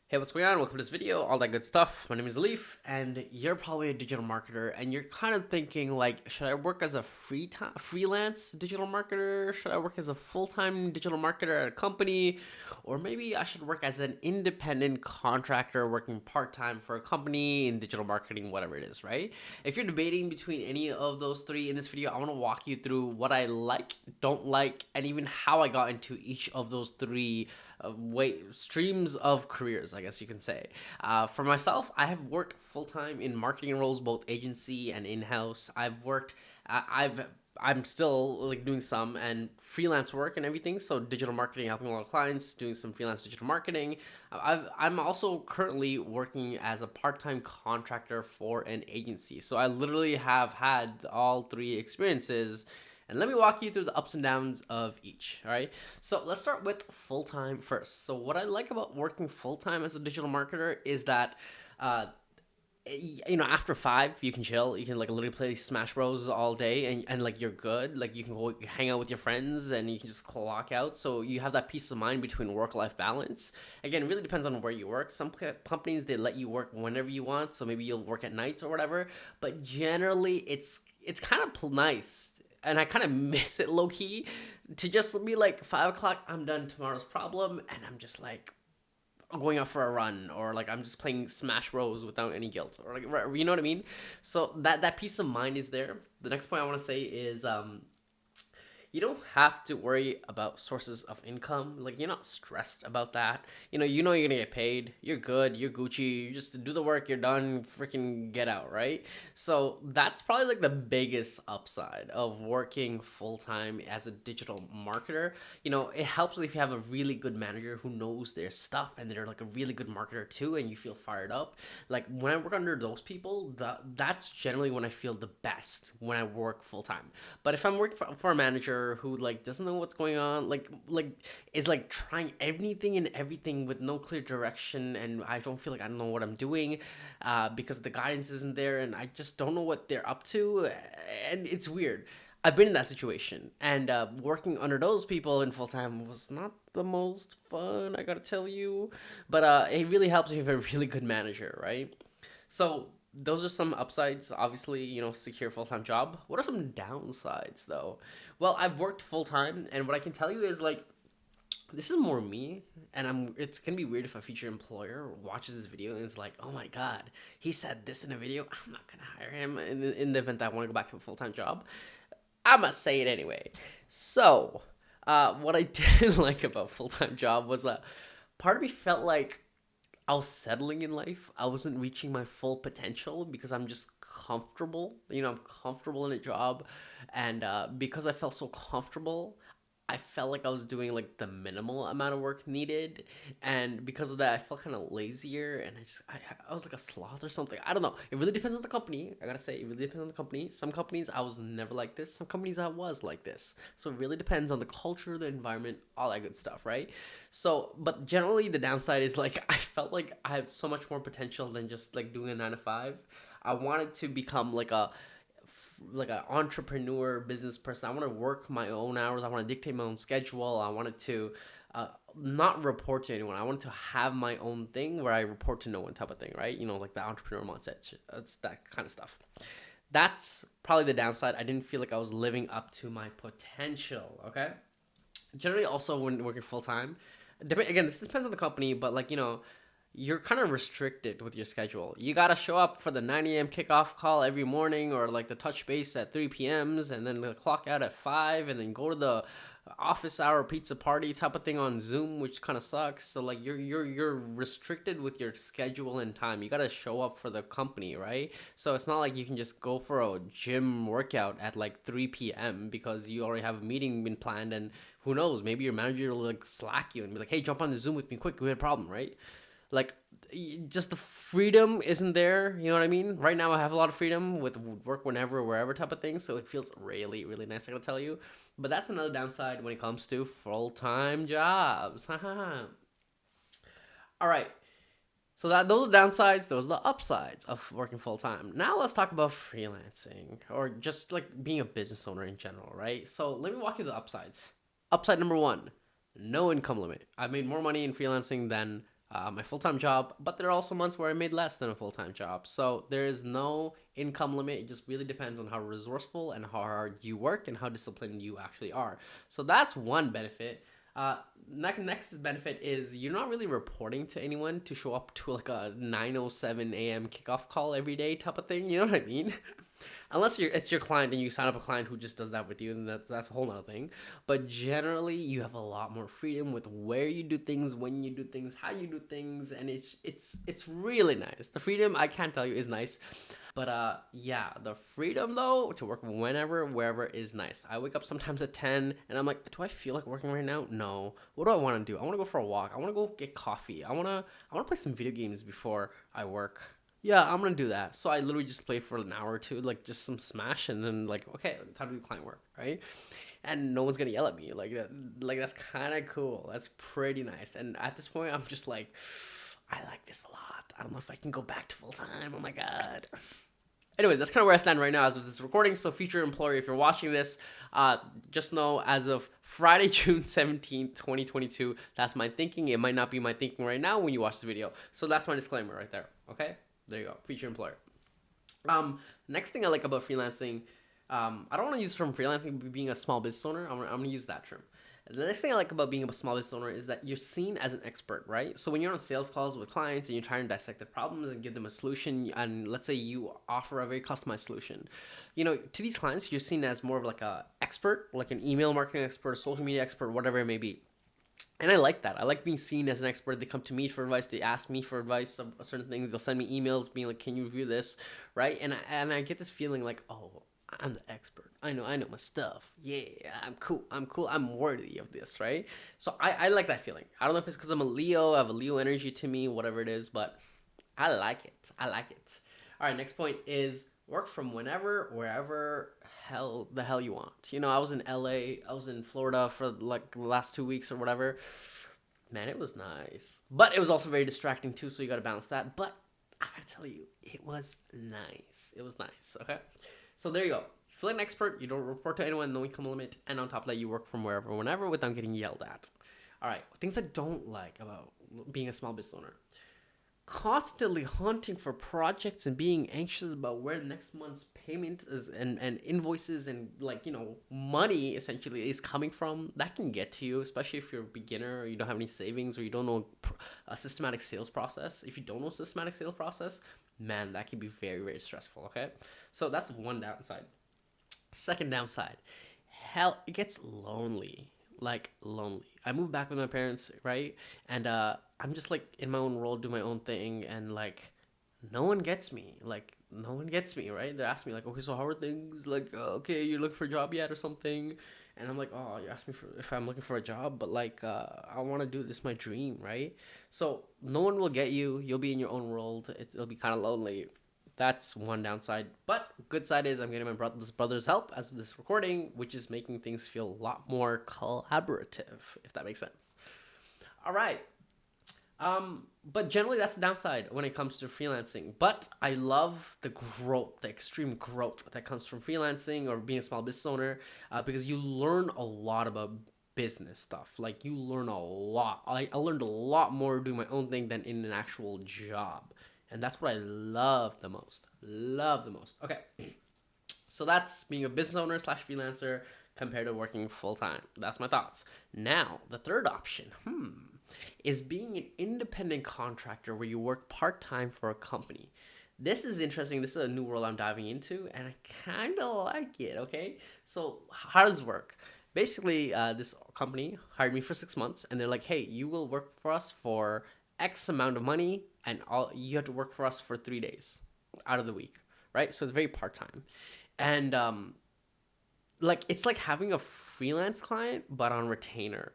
Hey, what's going on? Welcome to this video, all that good stuff. My name is Leaf, and you're probably a digital marketer, and you're kind of thinking like, should I work as a freelance digital marketer? Should I work as a full-time digital marketer at a company? Or maybe I should work as an independent contractor working part-time for a company in digital marketing, whatever it is, right? If you're debating between any of those three in this video, I want to walk you through what I like, don't like, and even how I got into each of those three streams of careers, I guess you can say. For myself, I have worked full-time in marketing roles, both agency and in-house. I'm still like doing some and freelance work and everything, so digital marketing, helping a lot of clients, doing some freelance digital marketing. I'm also currently working as a part-time contractor for an agency, so I literally have had all three experiences, and let me walk you through the ups and downs of each. All right. So let's start with full time first. So, what I like about working full time as a digital marketer is that uh, after five you can chill, you can like literally play Smash Bros all day, and like you're good, like you can go hang out with your friends and you can just clock out, so you have that peace of mind between work life balance. Again, it really depends on where you work. Some companies, they let you work whenever you want, so maybe you'll work at nights or whatever, but generally it's kind of nice, and I kind of miss it low key, to just be like 5 o'clock, I'm done tomorrow's problem, and I'm just like going out for a run, or like I'm just playing Smash Bros without any guilt, or like, you know what I mean. So that peace of mind is there. The next point I want to say is you don't have to worry about sources of income. Like, you're not stressed about that. You're gonna get paid. You're good. You're Gucci. You just do the work. You're done. Freaking get out, right? So that's probably like the biggest upside of working full time as a digital marketer. It helps if you have a really good manager who knows their stuff, and they're like a really good marketer too, and you feel fired up. Like, when I work under those people, that's generally when I feel the best, when I work full time. But if I'm working for a manager who like doesn't know what's going on, like is like trying anything and everything with no clear direction, and I don't feel like I don't know what I'm doing, because the guidance isn't there, and I just don't know what they're up to, and it's weird. I've been in that situation, and working under those people in full time was not the most fun, I gotta tell you. But it really helps if you have a really good manager, right? So those are some upsides. Obviously, secure full time job. What are some downsides though? Well, I've worked full time, and what I can tell you is like, this is more me, and it's gonna be weird if a future employer watches this video and is like, oh my god, he said this in a video. I'm not gonna hire him in the event that I want to go back to a full time job. I must say it anyway. So, what I didn't like about full time job was that part of me felt like I was settling in life. I wasn't reaching my full potential because I'm just comfortable. I'm comfortable in a job, and because I felt so comfortable, I felt like I was doing like the minimal amount of work needed, and because of that, I felt kind of lazier, and I was like a sloth or something. I don't know. It really depends on the company. I gotta say, it really depends on the company. Some companies I was never like this. Some companies I was like this. So it really depends on the culture, the environment, all that good stuff, right? So, but generally, the downside is like I felt like I have so much more potential than just like doing a 9 to 5. I wanted to become like an entrepreneur business person. I want to work my own hours. I want to dictate my own schedule. I wanted to not report to anyone. I wanted to have my own thing where I report to no one, type of thing, right? Like the entrepreneur mindset. It's that kind of stuff. That's probably the downside. I didn't feel like I was living up to my potential. Okay. Generally, also when working full time, again, this depends on the company, but like, you're kind of restricted with your schedule. You gotta show up for the 9 a.m. kickoff call every morning, or like the touch base at 3 p.m.s, and then the clock out at 5, and then go to the office hour pizza party type of thing on Zoom, which kind of sucks. So like you're restricted with your schedule and time. You gotta show up for the company, right? So it's not like you can just go for a gym workout at like 3 p.m. because you already have a meeting been planned, and who knows, maybe your manager will like slack you and be like, hey, jump on the Zoom with me quick, we had a problem, right? Like, just the freedom isn't there. You know what I mean? Right now I have a lot of freedom with work whenever, wherever type of thing, so it feels really, really nice, I gotta tell you. But that's another downside when it comes to full-time jobs. All right, so those are the downsides, those are the upsides of working full-time. Now let's talk about freelancing, or just like being a business owner in general, right? So let me walk you through the upsides. Upside number one: no income limit. I've made more money in freelancing than my full-time job, but there are also months where I made less than a full-time job. So there is no income limit. It just really depends on how resourceful and how hard you work and how disciplined you actually are. So that's one benefit. Next benefit is you're not really reporting to anyone to show up to like a 9:07 a.m. kickoff call every day type of thing. You know what I mean? Unless it's your client and you sign up a client who just does that with you, and that's a whole nother thing. But generally, you have a lot more freedom with where you do things, when you do things, how you do things, and it's really nice. The freedom, I can't tell you, is nice. But yeah, the freedom though to work whenever, wherever is nice. I wake up sometimes at 10 and I'm like, do I feel like working right now? No. What do I want to do? I want to go for a walk. I want to go get coffee. I want to play some video games before I work. Yeah, I'm gonna do that. So I literally just play for an hour or two, like just some Smash, and then like, okay, time to do client work, right? And no one's gonna yell at me. Like that, like that's kind of cool. That's pretty nice. And at this point, I'm just like, I like this a lot. I don't know if I can go back to full time. Oh my god. Anyways, that's kind of where I stand right now as of this recording. So, future employer, if you're watching this, just know as of Friday, June 17th, 2022, that's my thinking. It might not be my thinking right now when you watch the video. So, that's my disclaimer right there. Okay? There you go. Future employer. Next thing I like about freelancing, I don't want to use the term freelancing being a small business owner. I'm going to use that term. The next thing I like about being a small business owner is that you're seen as an expert, right? So when you're on sales calls with clients and you're trying to dissect the problems and give them a solution, and let's say you offer a very customized solution, to these clients, you're seen as more of like a expert, like an email marketing expert, a social media expert, whatever it may be. And I like that. I like being seen as an expert. They come to me for advice. They ask me for advice of certain things. They'll send me emails being like, "Can you review this?" Right? And I get this feeling like, "Oh, I'm the expert. I know my stuff. Yeah, I'm cool. I'm worthy of this." Right? So I like that feeling. I don't know if it's because I'm a Leo. I have a Leo energy to me, whatever it is, but I like it. I like it. All right. Next point is work from whenever, wherever the hell you want. I was in LA, I was in Florida for like the last 2 weeks or whatever. Man, it was nice. But it was also very distracting too, so you gotta balance that. But I gotta tell you, it was nice. It was nice, okay? So there you go. You feel like an expert, you don't report to anyone, no income limit, and on top of that, you work from wherever, whenever, without getting yelled at. All right, things I don't like about being a small business owner: constantly hunting for projects and being anxious about where next month's payment is and invoices and money essentially is coming from. That can get to you, especially if you're a beginner or you don't have any savings or you don't know a systematic sales process. If you don't know systematic sales process, man, that can be very, very stressful. Okay, so that's one downside. Second downside, hell, it gets lonely. Like lonely. I moved back with my parents, right? And I'm just like in my own world, do my own thing, and like no one gets me. Like no one gets me, right? They're asking me like, okay, so how are things? Like, okay, you're looking for a job yet or something? And I'm like, oh, you asked me for if I'm looking for a job, but like, I want to do this, my dream, right? So no one will get you. You'll be in your own world. It'll be kind of lonely. That's one downside. But good side is I'm getting my brother's help as of this recording, which is making things feel a lot more collaborative, if that makes sense. All right. But generally that's the downside when it comes to freelancing. But I love the growth, the extreme growth that comes from freelancing or being a small business owner, because you learn a lot about business stuff. Like you learn a lot. I learned a lot more doing my own thing than in an actual job. And that's what I love the most. Love the most. Okay. So that's being a business owner slash freelancer compared to working full time. That's my thoughts. Now, the third option, is being an independent contractor where you work part time for a company. This is interesting. This is a new world I'm diving into, and I kind of like it. Okay. So, how does it work? Basically, this company hired me for 6 months, and they're like, hey, you will work for us for X amount of money, and you have to work for us for 3 days out of the week, right? So it's very part time, and like it's like having a freelance client but on retainer.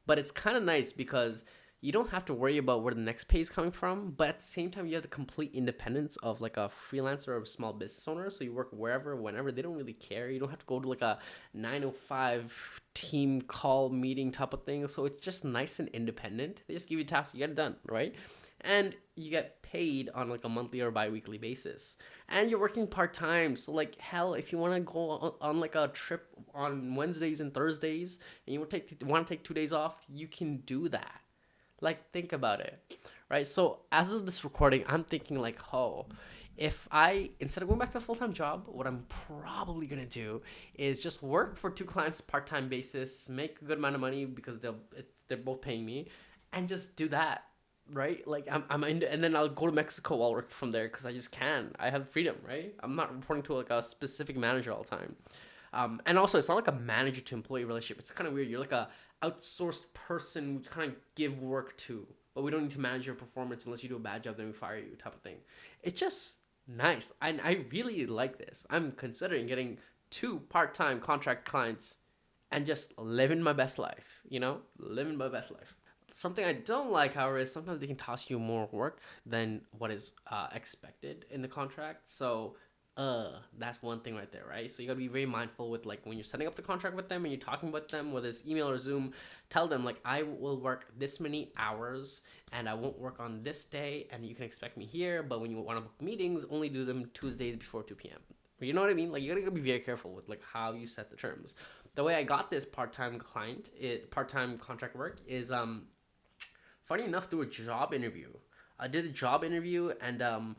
But it's kind of nice because you don't have to worry about where the next pay is coming from, but at the same time you have the complete independence of like a freelancer or a small business owner. So you work wherever, whenever. They don't really care. You don't have to go to like a 9:05 team call meeting type of thing. So it's just nice and independent. They just give you tasks, you get it done, right? And you get paid on like a monthly or bi-weekly basis, and you're working part-time. So like hell, if you want to go on like a trip on Wednesdays and Thursdays and you want to take 2 days off, you can do that. Like think about it, right? So as of this recording, I'm thinking like, oh, if I, instead of going back to a full-time job, what I'm probably gonna do is just work for two clients part-time basis, make a good amount of money because they're both paying me, and just do that, right? Like and then I'll go to Mexico while working from there because I just can. I have freedom, right? I'm not reporting to like a specific manager all the time. And also, it's not like a manager to employee relationship. It's kind of weird. You're like a outsourced person we kind of give work to, but we don't need to manage your performance unless you do a bad job, then we fire you, type of thing. It's just nice. And I really like this. I'm considering getting two part-time contract clients and just living my best life, living my best life. Something I don't like, however, is sometimes they can toss you more work than what is expected in the contract. So that's one thing right there, right? So you gotta be very mindful with like when you're setting up the contract with them and you're talking with them, whether it's email or Zoom, tell them like I will work this many hours and I won't work on this day and you can expect me here, but when you want to book meetings, only do them Tuesdays before 2 p.m. You know what I mean? Like you gotta be very careful with like how you set the terms. The way I got this part-time contract work is funny enough through a job interview. I did a job interview and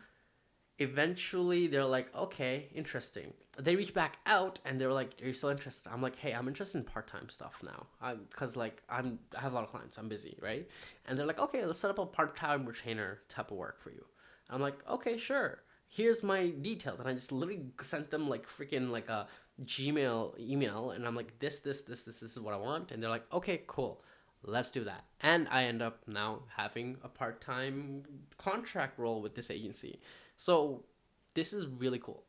eventually they're like, okay, interesting. They reached back out and they were like, are you still interested? I'm like, hey, I'm interested in part-time stuff now. Because like I have a lot of clients, I'm busy, right? And they're like, okay, let's set up a part-time retainer type of work for you. I'm like, okay, sure. Here's my details. And I just literally sent them like freaking like a Gmail email and I'm like, this is what I want. And they're like, okay, cool, let's do that. And I end up now having a part-time contract role with this agency. So this is really cool.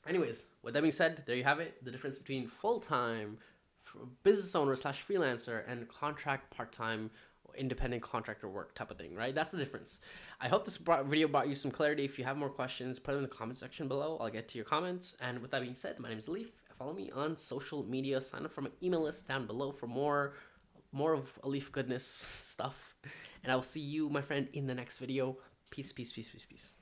Anyways, with that being said, there you have it. The difference between full-time business owner slash freelancer and contract part-time independent contractor work type of thing, right? That's the difference. I hope this video brought you some clarity. If you have more questions, put them in the comment section below. I'll get to your comments. And with that being said, my name is Leaf. Follow me on social media. Sign up for my email list down below for more of Leaf goodness stuff. And I will see you, my friend, in the next video. Peace, peace, peace, peace, peace.